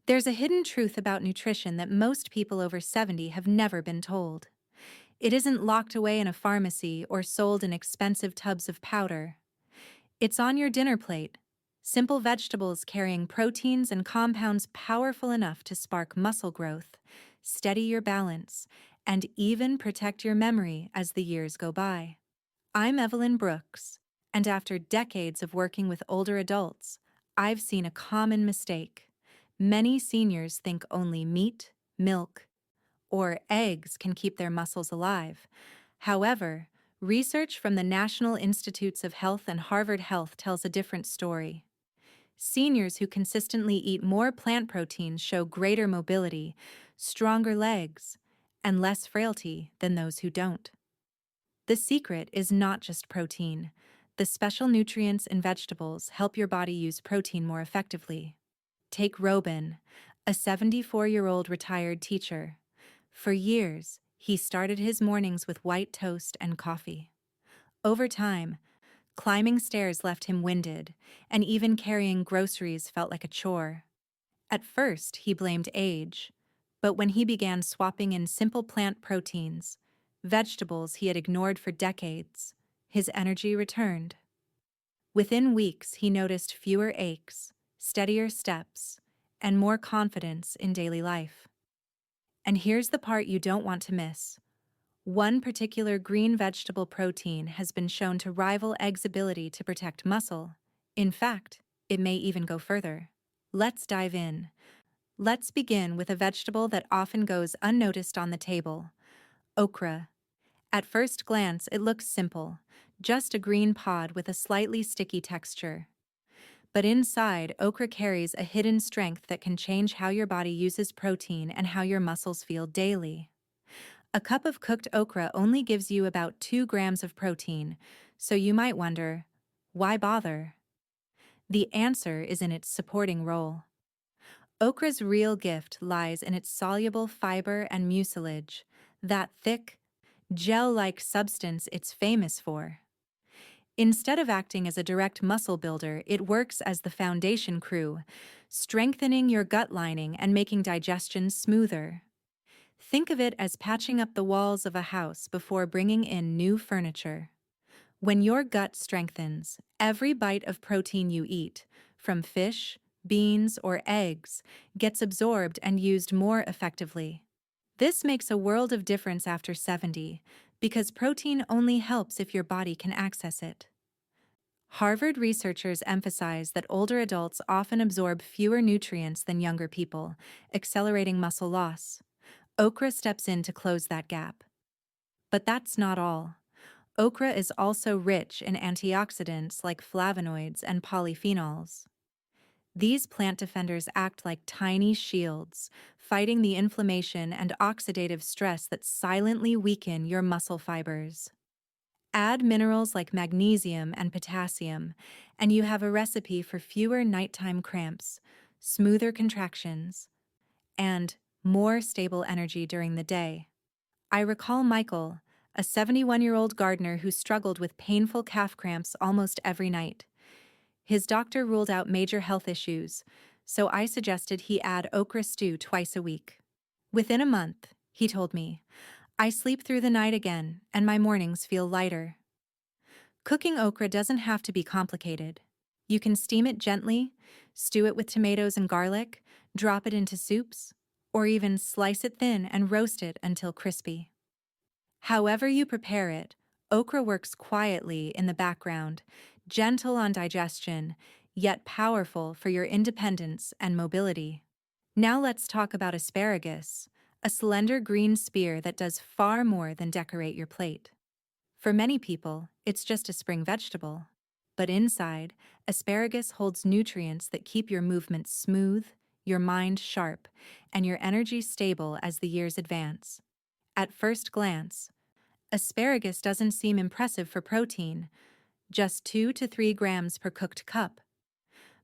There's a hidden truth about nutrition that most people over 70 have never been told. It isn't locked away in a pharmacy or sold in expensive tubs of powder. It's on your dinner plate. Simple vegetables carrying proteins and compounds powerful enough to spark muscle growth, steady your balance, and even protect your memory as the years go by. I'm Evelyn Brooks, and after decades of working with older adults, I've seen a common mistake. Many seniors think only meat, milk, or eggs can keep their muscles alive. However, research from the National Institutes of Health and Harvard Health tells a different story. Seniors who consistently eat more plant proteins show greater mobility, stronger legs, and less frailty than those who don't. The secret is not just protein. The special nutrients in vegetables help your body use protein more effectively. Take Robin, a 74-year-old retired teacher. For years, he started his mornings with white toast and coffee. Over time, climbing stairs left him winded, and even carrying groceries felt like a chore. At first, he blamed age, but when he began swapping in simple plant proteins, vegetables he had ignored for decades, his energy returned. Within weeks, he noticed fewer aches, steadier steps, and more confidence in daily life. And here's the part you don't want to miss. One particular green vegetable protein has been shown to rival eggs' ability to protect muscle. In fact, it may even go further. Let's dive in. Let's begin with a vegetable that often goes unnoticed on the table: okra. At first glance, it looks simple, just a green pod with a slightly sticky texture. But inside, okra carries a hidden strength that can change how your body uses protein and how your muscles feel daily. A cup of cooked okra only gives you about 2 grams of protein, so you might wonder, why bother? The answer is in its supporting role. Okra's real gift lies in its soluble fiber and mucilage, that thick, gel-like substance it's famous for. Instead of acting as a direct muscle builder, it works as the foundation crew, strengthening your gut lining and making digestion smoother. Think of it as patching up the walls of a house before bringing in new furniture. When your gut strengthens, every bite of protein you eat, from fish, beans, or eggs, gets absorbed and used more effectively. This makes a world of difference after 70, because protein only helps if your body can access it. Harvard researchers emphasize that older adults often absorb fewer nutrients than younger people, accelerating muscle loss. Okra steps in to close that gap. But that's not all. Okra is also rich in antioxidants like flavonoids and polyphenols. These plant defenders act like tiny shields, fighting the inflammation and oxidative stress that silently weaken your muscle fibers. Add minerals like magnesium and potassium, and you have a recipe for fewer nighttime cramps, smoother contractions, and more stable energy during the day. I recall Michael, a 71-year-old gardener who struggled with painful calf cramps almost every night. His doctor ruled out major health issues, so I suggested he add okra stew twice a week. Within a month, he told me, I sleep through the night again, and my mornings feel lighter. Cooking okra doesn't have to be complicated. You can steam it gently, stew it with tomatoes and garlic, drop it into soups, or even slice it thin and roast it until crispy. However you prepare it, okra works quietly in the background, gentle on digestion, yet powerful for your independence and mobility. Now let's talk about asparagus, a slender green spear that does far more than decorate your plate. For many people, it's just a spring vegetable. But inside, asparagus holds nutrients that keep your movements smooth, your mind sharp, and your energy stable as the years advance. At first glance, asparagus doesn't seem impressive for protein, just 2 to 3 grams per cooked cup.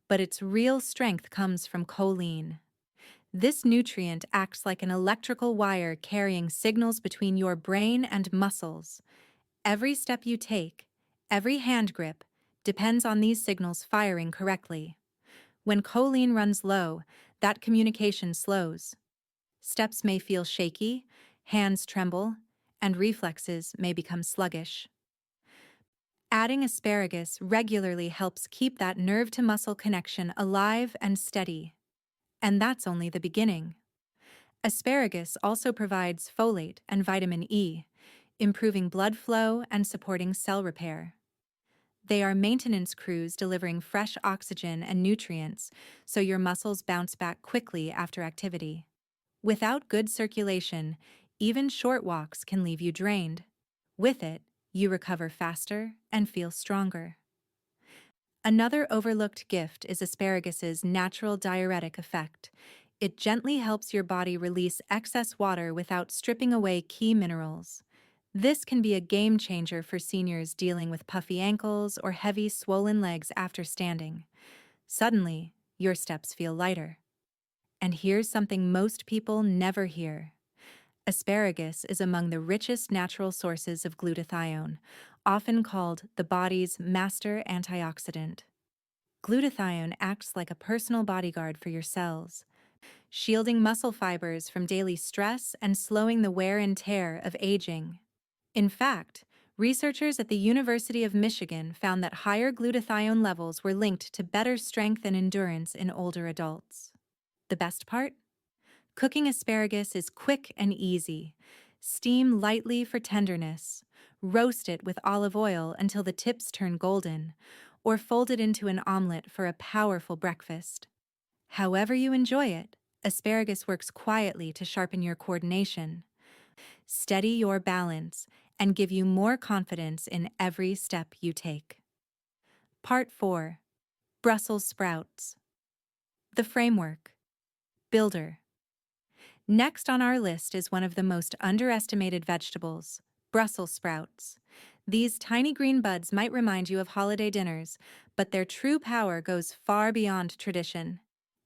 But its real strength comes from choline. This nutrient acts like an electrical wire carrying signals between your brain and muscles. Every step you take, every hand grip, depends on these signals firing correctly. When choline runs low, that communication slows. Steps may feel shaky, hands tremble, and reflexes may become sluggish. Adding asparagus regularly helps keep that nerve-to-muscle connection alive and steady. And that's only the beginning. Asparagus also provides folate and vitamin E, improving blood flow and supporting cell repair. They are maintenance crews delivering fresh oxygen and nutrients so your muscles bounce back quickly after activity. Without good circulation, even short walks can leave you drained. With it, you recover faster and feel stronger. Another overlooked gift is asparagus's natural diuretic effect. It gently helps your body release excess water without stripping away key minerals. This can be a game changer for seniors dealing with puffy ankles or heavy, swollen legs after standing. Suddenly, your steps feel lighter. And here's something most people never hear. Asparagus is among the richest natural sources of glutathione, often called the body's master antioxidant. Glutathione acts like a personal bodyguard for your cells, shielding muscle fibers from daily stress and slowing the wear and tear of aging. In fact, researchers at the University of Michigan found that higher glutathione levels were linked to better strength and endurance in older adults. The best part? Cooking asparagus is quick and easy. Steam lightly for tenderness. Roast it with olive oil until the tips turn golden, or fold it into an omelet for a powerful breakfast. However you enjoy it, asparagus works quietly to sharpen your coordination, steady your balance, and give you more confidence in every step you take. Part 4. Brussels sprouts. The framework. Builder. Next on our list is one of the most underestimated vegetables, Brussels sprouts. These tiny green buds might remind you of holiday dinners, but their true power goes far beyond tradition.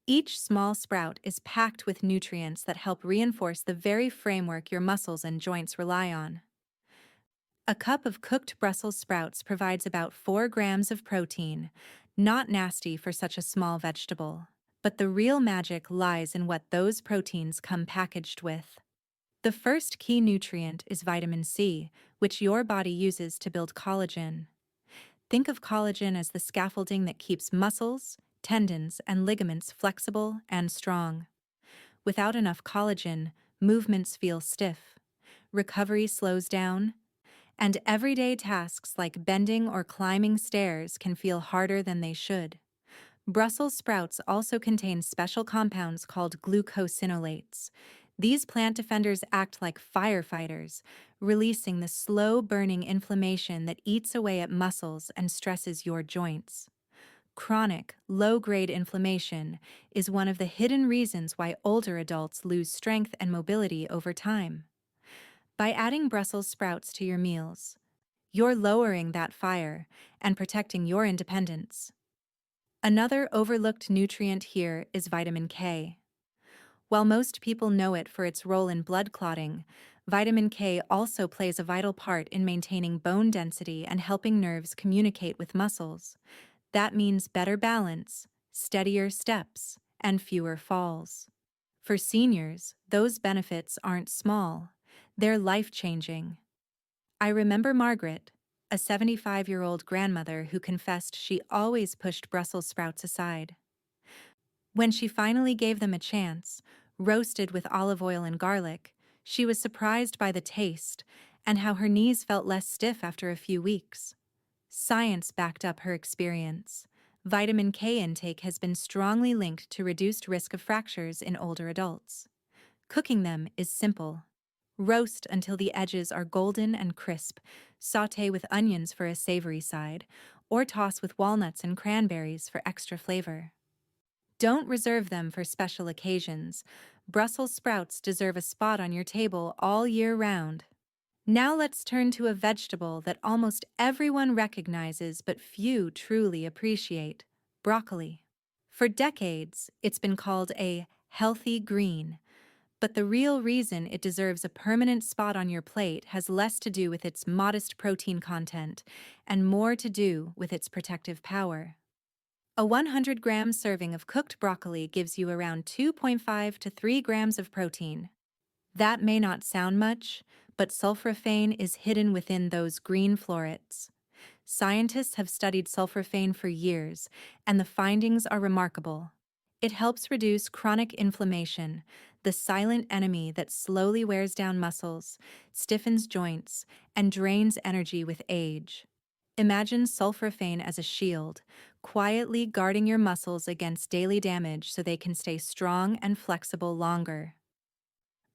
Each small sprout is packed with nutrients that help reinforce the very framework your muscles and joints rely on. A cup of cooked Brussels sprouts provides about 4 grams of protein, not nasty for such a small vegetable. But the real magic lies in what those proteins come packaged with. The first key nutrient is vitamin C, which your body uses to build collagen. Think of collagen as the scaffolding that keeps muscles, tendons, and ligaments flexible and strong. Without enough collagen, movements feel stiff, recovery slows down, and everyday tasks like bending or climbing stairs can feel harder than they should. Brussels sprouts also contain special compounds called glucosinolates. These plant defenders act like firefighters, releasing the slow-burning inflammation that eats away at muscles and stresses your joints. Chronic, low-grade inflammation is one of the hidden reasons why older adults lose strength and mobility over time. By adding Brussels sprouts to your meals, you're lowering that fire and protecting your independence. Another overlooked nutrient here is vitamin K. While most people know it for its role in blood clotting, vitamin K also plays a vital part in maintaining bone density and helping nerves communicate with muscles. That means better balance, steadier steps, and fewer falls. For seniors, those benefits aren't small. They're life-changing. I remember Margaret, a 75-year-old grandmother who confessed she always pushed Brussels sprouts aside. When she finally gave them a chance, roasted with olive oil and garlic, she was surprised by the taste and how her knees felt less stiff after a few weeks. Science backed up her experience. Vitamin K intake has been strongly linked to reduced risk of fractures in older adults. Cooking them is simple. Roast until the edges are golden and crisp, sauté with onions for a savory side, or toss with walnuts and cranberries for extra flavor. Don't reserve them for special occasions. Brussels sprouts deserve a spot on your table all year round. Now let's turn to a vegetable that almost everyone recognizes but few truly appreciate: broccoli. For decades, it's been called a healthy green. But the real reason it deserves a permanent spot on your plate has less to do with its modest protein content and more to do with its protective power. A 100-gram serving of cooked broccoli gives you around 2.5 to 3 grams of protein. That may not sound much, but sulforaphane is hidden within those green florets. Scientists have studied sulforaphane for years, and the findings are remarkable. It helps reduce chronic inflammation, the silent enemy that slowly wears down muscles, stiffens joints, and drains energy with age. Imagine sulforaphane as a shield, quietly guarding your muscles against daily damage so they can stay strong and flexible longer.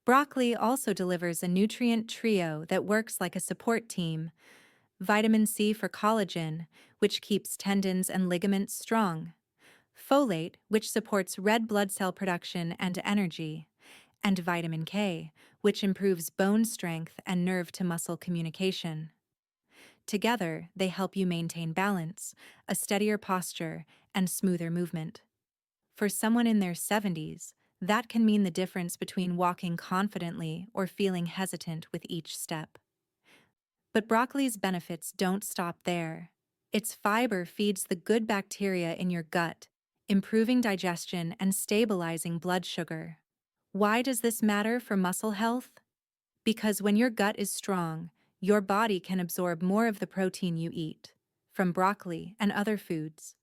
Broccoli also delivers a nutrient trio that works like a support team: vitamin C for collagen, which keeps tendons and ligaments strong; folate, which supports red blood cell production and energy; and vitamin K, which improves bone strength and nerve-to-muscle communication. Together, they help you maintain balance, a steadier posture, and smoother movement. For someone in their 70s, that can mean the difference between walking confidently or feeling hesitant with each step. But broccoli's benefits don't stop there. Its fiber feeds the good bacteria in your gut, improving digestion and stabilizing blood sugar. Why does this matter for muscle health? Because when your gut is strong, your body can absorb more of the protein you eat, from broccoli and other foods.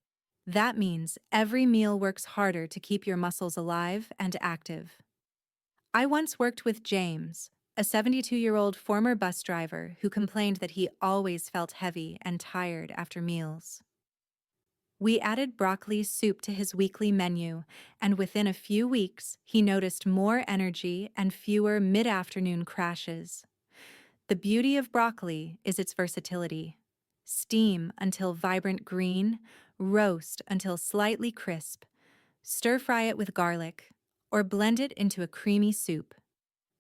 That means every meal works harder to keep your muscles alive and active. I once worked with James, a 72-year-old former bus driver who complained that he always felt heavy and tired after meals. We added broccoli soup to his weekly menu, and within a few weeks, he noticed more energy and fewer mid-afternoon crashes. The beauty of broccoli is its versatility. Steam until vibrant green, roast until slightly crisp, stir-fry it with garlic, or blend it into a creamy soup.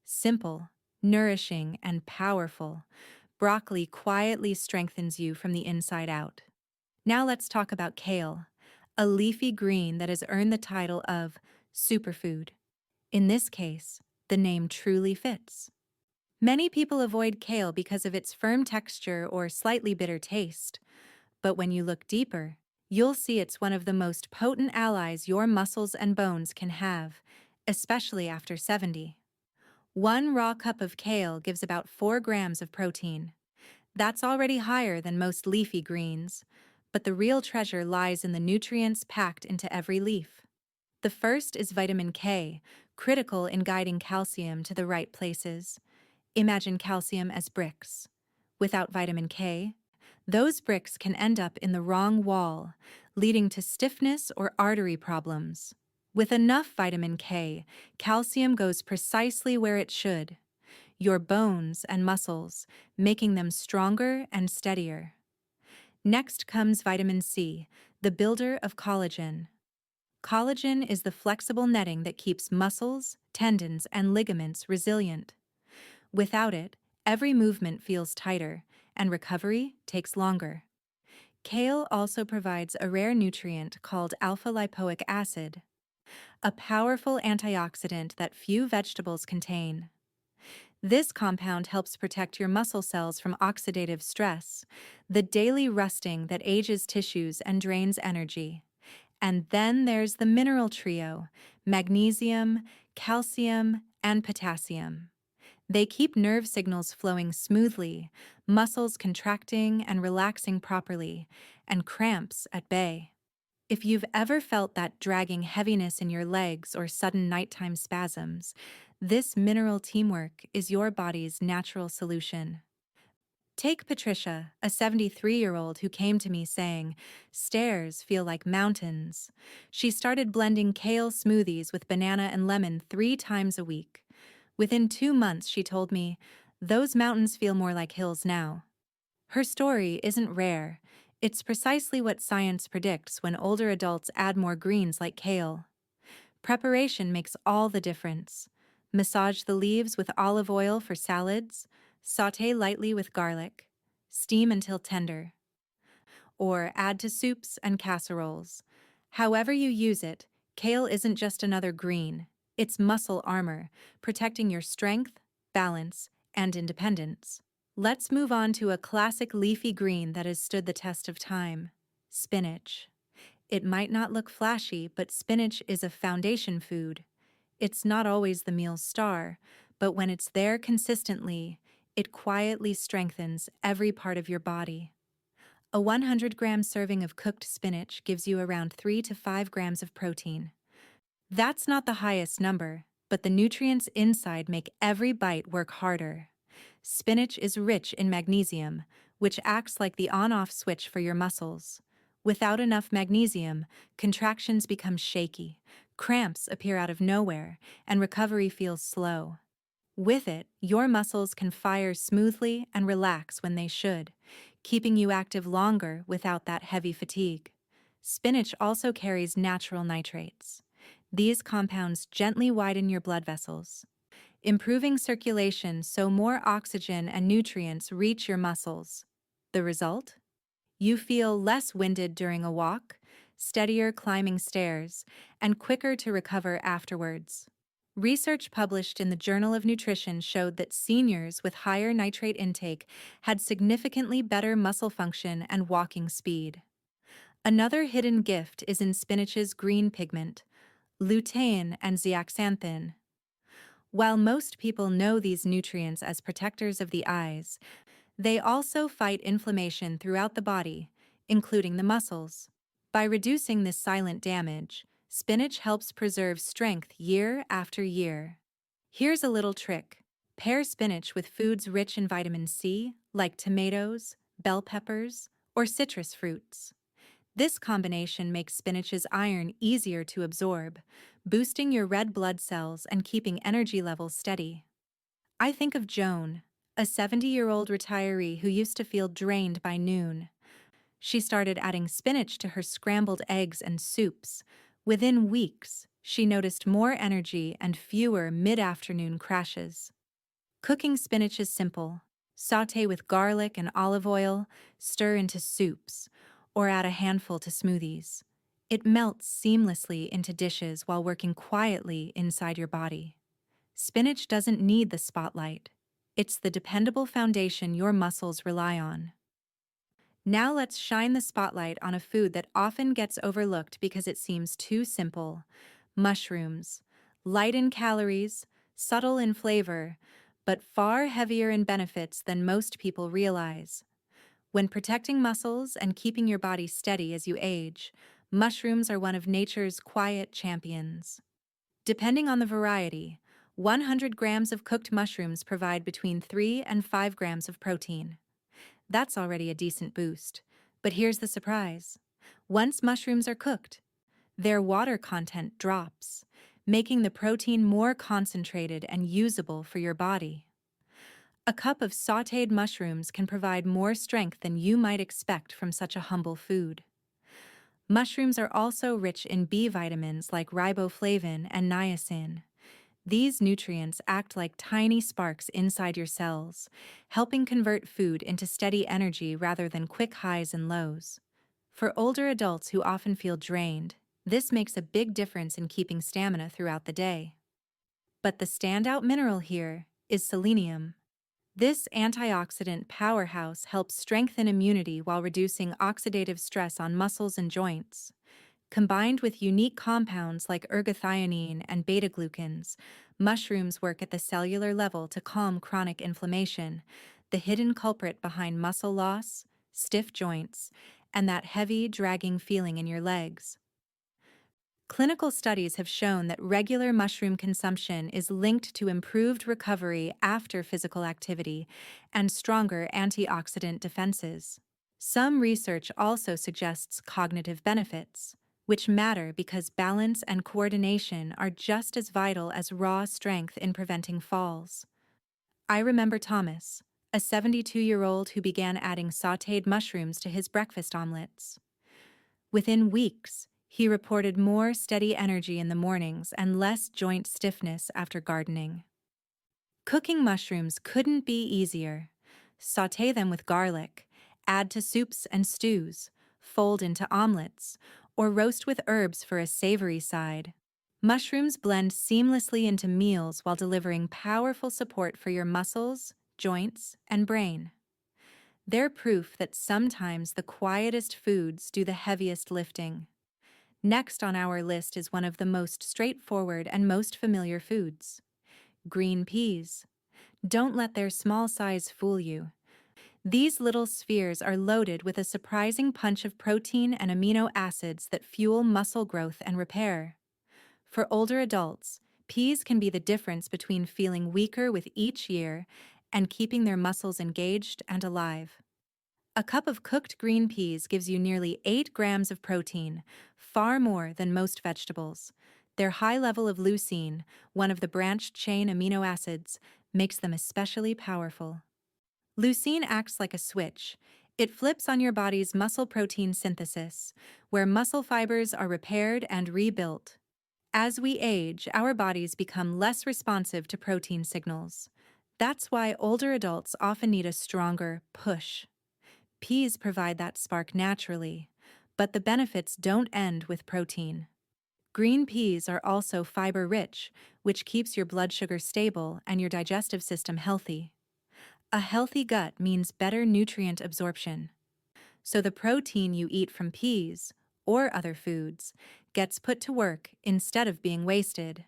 Simple, nourishing, and powerful, broccoli quietly strengthens you from the inside out. Now let's talk about kale, a leafy green that has earned the title of superfood. In this case, the name truly fits. Many people avoid kale because of its firm texture or slightly bitter taste, but when you look deeper, you'll see it's one of the most potent allies your muscles and bones can have, especially after 70. One raw cup of kale gives about 4 grams of protein. That's already higher than most leafy greens, but the real treasure lies in the nutrients packed into every leaf. The first is vitamin K, critical in guiding calcium to the right places. Imagine calcium as bricks. Without vitamin K, those bricks can end up in the wrong wall, leading to stiffness or artery problems. With enough vitamin K, calcium goes precisely where it should: your bones and muscles, making them stronger and steadier. Next comes vitamin C, the builder of collagen. Collagen is the flexible netting that keeps muscles, tendons, and ligaments resilient. Without it, every movement feels tighter, and recovery takes longer. Kale also provides a rare nutrient called alpha-lipoic acid, a powerful antioxidant that few vegetables contain. This compound helps protect your muscle cells from oxidative stress, the daily rusting that ages tissues and drains energy. And then there's the mineral trio: magnesium, calcium, and potassium. They keep nerve signals flowing smoothly, muscles contracting and relaxing properly, and cramps at bay. If you've ever felt that dragging heaviness in your legs or sudden nighttime spasms, this mineral teamwork is your body's natural solution. Take Patricia, a 73-year-old who came to me saying, "Stairs feel like mountains." She started blending kale smoothies with banana and lemon 3 times a week. Within 2 months, she told me, "Those mountains feel more like hills now." Her story isn't rare. It's precisely what science predicts when older adults add more greens like kale. Preparation makes all the difference. Massage the leaves with olive oil for salads, sauté lightly with garlic, steam until tender, or add to soups and casseroles. However you use it, kale isn't just another green. It's muscle armor, protecting your strength, balance, and independence. Let's move on to a classic leafy green that has stood the test of time: spinach. It might not look flashy, but spinach is a foundation food. It's not always the meal's star, but when it's there consistently, it quietly strengthens every part of your body. A 100-gram serving of cooked spinach gives you around 3 to 5 grams of protein. That's not the highest number, but the nutrients inside make every bite work harder. Spinach is rich in magnesium, which acts like the on-off switch for your muscles. Without enough magnesium, contractions become shaky, cramps appear out of nowhere, and recovery feels slow. With it, your muscles can fire smoothly and relax when they should, keeping you active longer without that heavy fatigue. Spinach also carries natural nitrates. These compounds gently widen your blood vessels, improving circulation so more oxygen and nutrients reach your muscles. The result? You feel less winded during a walk, steadier climbing stairs, and quicker to recover afterwards. Research published in the Journal of Nutrition showed that seniors with higher nitrate intake had significantly better muscle function and walking speed. Another hidden gift is in spinach's green pigment, lutein and zeaxanthin. While most people know these nutrients as protectors of the eyes, they also fight inflammation throughout the body, including the muscles. By reducing this silent damage, spinach helps preserve strength year after year. Here's a little trick. Pair spinach with foods rich in vitamin C, like tomatoes, bell peppers, or citrus fruits. This combination makes spinach's iron easier to absorb, boosting your red blood cells and keeping energy levels steady. I think of Joan, a 70-year-old retiree who used to feel drained by noon. She started adding spinach to her scrambled eggs and soups. Within weeks, she noticed more energy and fewer mid-afternoon crashes. Cooking spinach is simple. Sauté with garlic and olive oil, stir into soups, or add a handful to smoothies. It melts seamlessly into dishes while working quietly inside your body. Spinach doesn't need the spotlight. It's the dependable foundation your muscles rely on. Now let's shine the spotlight on a food that often gets overlooked because it seems too simple. Mushrooms. Light in calories, subtle in flavor, but far heavier in benefits than most people realize. When protecting muscles and keeping your body steady as you age, mushrooms are one of nature's quiet champions. Depending on the variety, 100 grams of cooked mushrooms provide between 3 and 5 grams of protein. That's already a decent boost. But here's the surprise. Once mushrooms are cooked, their water content drops, making the protein more concentrated and usable for your body. A cup of sautéed mushrooms can provide more strength than you might expect from such a humble food. Mushrooms are also rich in B vitamins like riboflavin and niacin. These nutrients act like tiny sparks inside your cells, helping convert food into steady energy rather than quick highs and lows. For older adults who often feel drained, this makes a big difference in keeping stamina throughout the day. But the standout mineral here is selenium. This antioxidant powerhouse helps strengthen immunity while reducing oxidative stress on muscles and joints. Combined with unique compounds like ergothioneine and beta-glucans, mushrooms work at the cellular level to calm chronic inflammation, the hidden culprit behind muscle loss, stiff joints, and that heavy, dragging feeling in your legs. Clinical studies have shown that regular mushroom consumption is linked to improved recovery after physical activity and stronger antioxidant defenses. Some research also suggests cognitive benefits, which matter because balance and coordination are just as vital as raw strength in preventing falls. I remember Thomas, a 72-year-old who began adding sautéed mushrooms to his breakfast omelets. Within weeks, he reported more steady energy in the mornings and less joint stiffness after gardening. Cooking mushrooms couldn't be easier. Sauté them with garlic, add to soups and stews, fold into omelets, or roast with herbs for a savory side. Mushrooms blend seamlessly into meals while delivering powerful support for your muscles, joints, and brain. They're proof that sometimes the quietest foods do the heaviest lifting. Next on our list is one of the most straightforward and most familiar foods: green peas. Don't let their small size fool you. These little spheres are loaded with a surprising punch of protein and amino acids that fuel muscle growth and repair. For older adults, peas can be the difference between feeling weaker with each year and keeping their muscles engaged and alive. A cup of cooked green peas gives you nearly 8 grams of protein, far more than most vegetables. Their high level of leucine, one of the branched chain amino acids, makes them especially powerful. Leucine acts like a switch. It flips on your body's muscle protein synthesis, where muscle fibers are repaired and rebuilt. As we age, our bodies become less responsive to protein signals. That's why older adults often need a stronger push. Peas provide that spark naturally, but the benefits don't end with protein. Green peas are also fiber-rich, which keeps your blood sugar stable and your digestive system healthy. A healthy gut means better nutrient absorption. So the protein you eat from peas, or other foods, gets put to work instead of being wasted.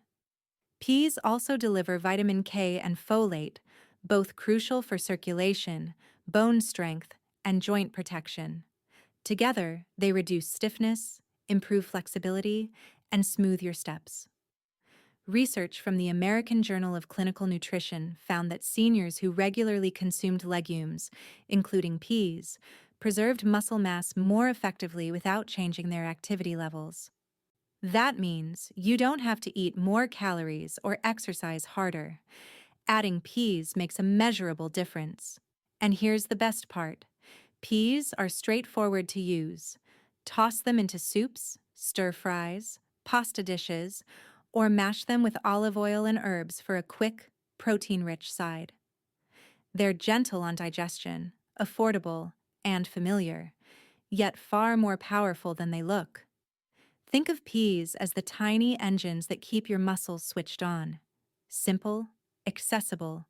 Peas also deliver vitamin K and folate, both crucial for circulation, bone strength, and joint protection. Together, they reduce stiffness, improve flexibility, and smooth your steps. Research from the American Journal of Clinical Nutrition found that seniors who regularly consumed legumes, including peas, preserved muscle mass more effectively without changing their activity levels. That means you don't have to eat more calories or exercise harder. Adding peas makes a measurable difference. And here's the best part: peas are straightforward to use. Toss them into soups, stir fries, pasta dishes, or mash them with olive oil and herbs for a quick, protein-rich side. They're gentle on digestion, affordable, and familiar, yet far more powerful than they look. Think of peas as the tiny engines that keep your muscles switched on. Simple, accessible,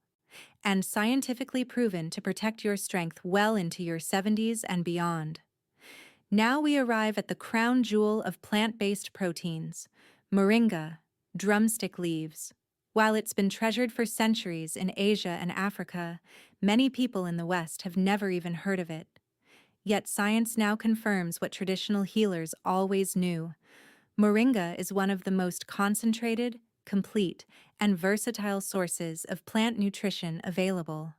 and scientifically proven to protect your strength well into your 70s and beyond. Now we arrive at the crown jewel of plant-based proteins: moringa, drumstick leaves. While it's been treasured for centuries in Asia and Africa, many people in the West have never even heard of it. Yet science now confirms what traditional healers always knew. Moringa is one of the most concentrated, complete, and versatile sources of plant nutrition available.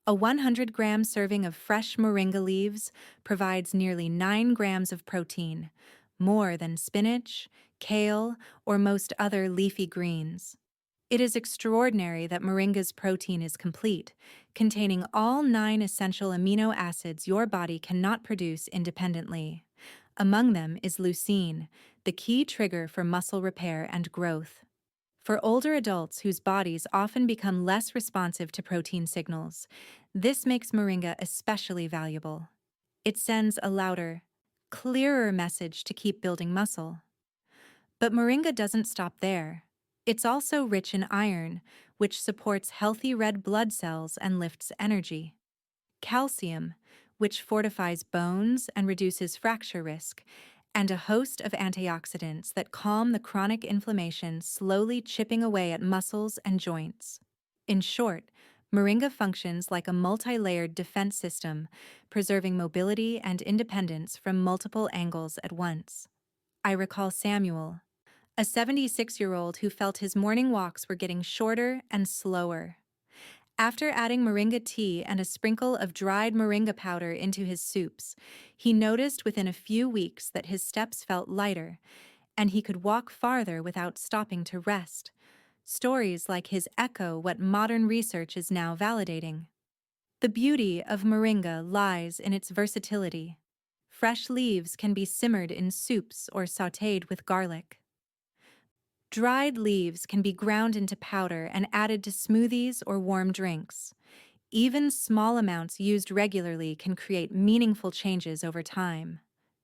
A 100-gram serving of fresh moringa leaves provides nearly 9 grams of protein, more than spinach, kale, or most other leafy greens. It is extraordinary that moringa's protein is complete, containing all 9 essential amino acids your body cannot produce independently. Among them is leucine, the key trigger for muscle repair and growth. For older adults whose bodies often become less responsive to protein signals, this makes moringa especially valuable. It sends a louder, clearer message to keep building muscle. But moringa doesn't stop there. It's also rich in iron, which supports healthy red blood cells and lifts energy. Calcium, which fortifies bones and reduces fracture risk, and a host of antioxidants that calm the chronic inflammation slowly chipping away at muscles and joints. In short, moringa functions like a multi-layered defense system, preserving mobility and independence from multiple angles at once. I recall Samuel, a 76-year-old who felt his morning walks were getting shorter and slower. After adding moringa tea and a sprinkle of dried moringa powder into his soups, he noticed within a few weeks that his steps felt lighter, and he could walk farther without stopping to rest. Stories like his echo what modern research is now validating. The beauty of moringa lies in its versatility. Fresh leaves can be simmered in soups or sautéed with garlic. Dried leaves can be ground into powder and added to smoothies or warm drinks. Even small amounts used regularly can create meaningful changes over time.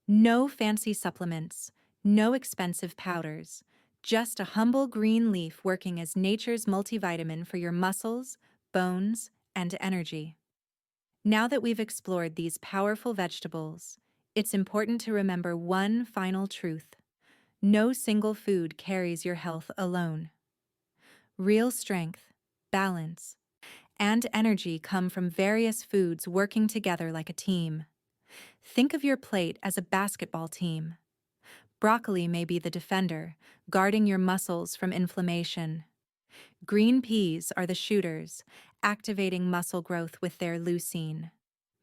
No fancy supplements, no expensive powders, just a humble green leaf working as nature's multivitamin for your muscles, bones, and energy. Now that we've explored these powerful vegetables, it's important to remember one final truth. No single food carries your health alone. Real strength, balance, and energy come from various foods working together like a team. Think of your plate as a basketball team. Broccoli may be the defender, guarding your muscles from inflammation. Green peas are the shooters, activating muscle growth with their leucine.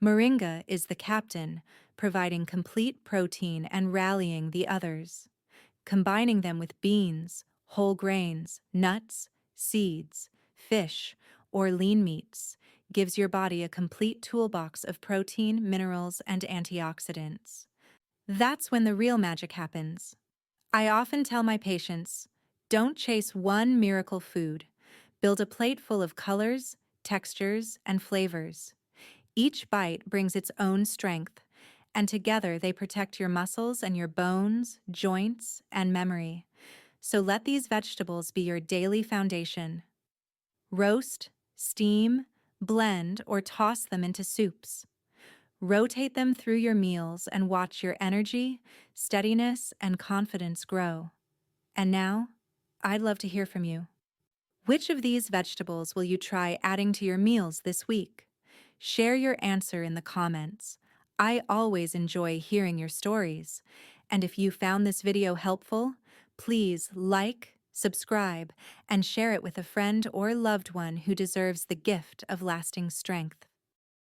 Moringa is the captain, providing complete protein and rallying the others. Combining them with beans, whole grains, nuts, seeds, fish, or lean meats gives your body a complete toolbox of protein, minerals, and antioxidants. That's when the real magic happens. I often tell my patients, don't chase one miracle food. Build a plate full of colors, textures, and flavors. Each bite brings its own strength, and together they protect your muscles and your bones, joints, and memory. So let these vegetables be your daily foundation. Roast, steam, blend, or toss them into soups. Rotate them through your meals and watch your energy, steadiness, and confidence grow. And now, I'd love to hear from you. Which of these vegetables will you try adding to your meals this week? Share your answer in the comments. I always enjoy hearing your stories. And if you found this video helpful, please like, subscribe, and share it with a friend or loved one who deserves the gift of lasting strength.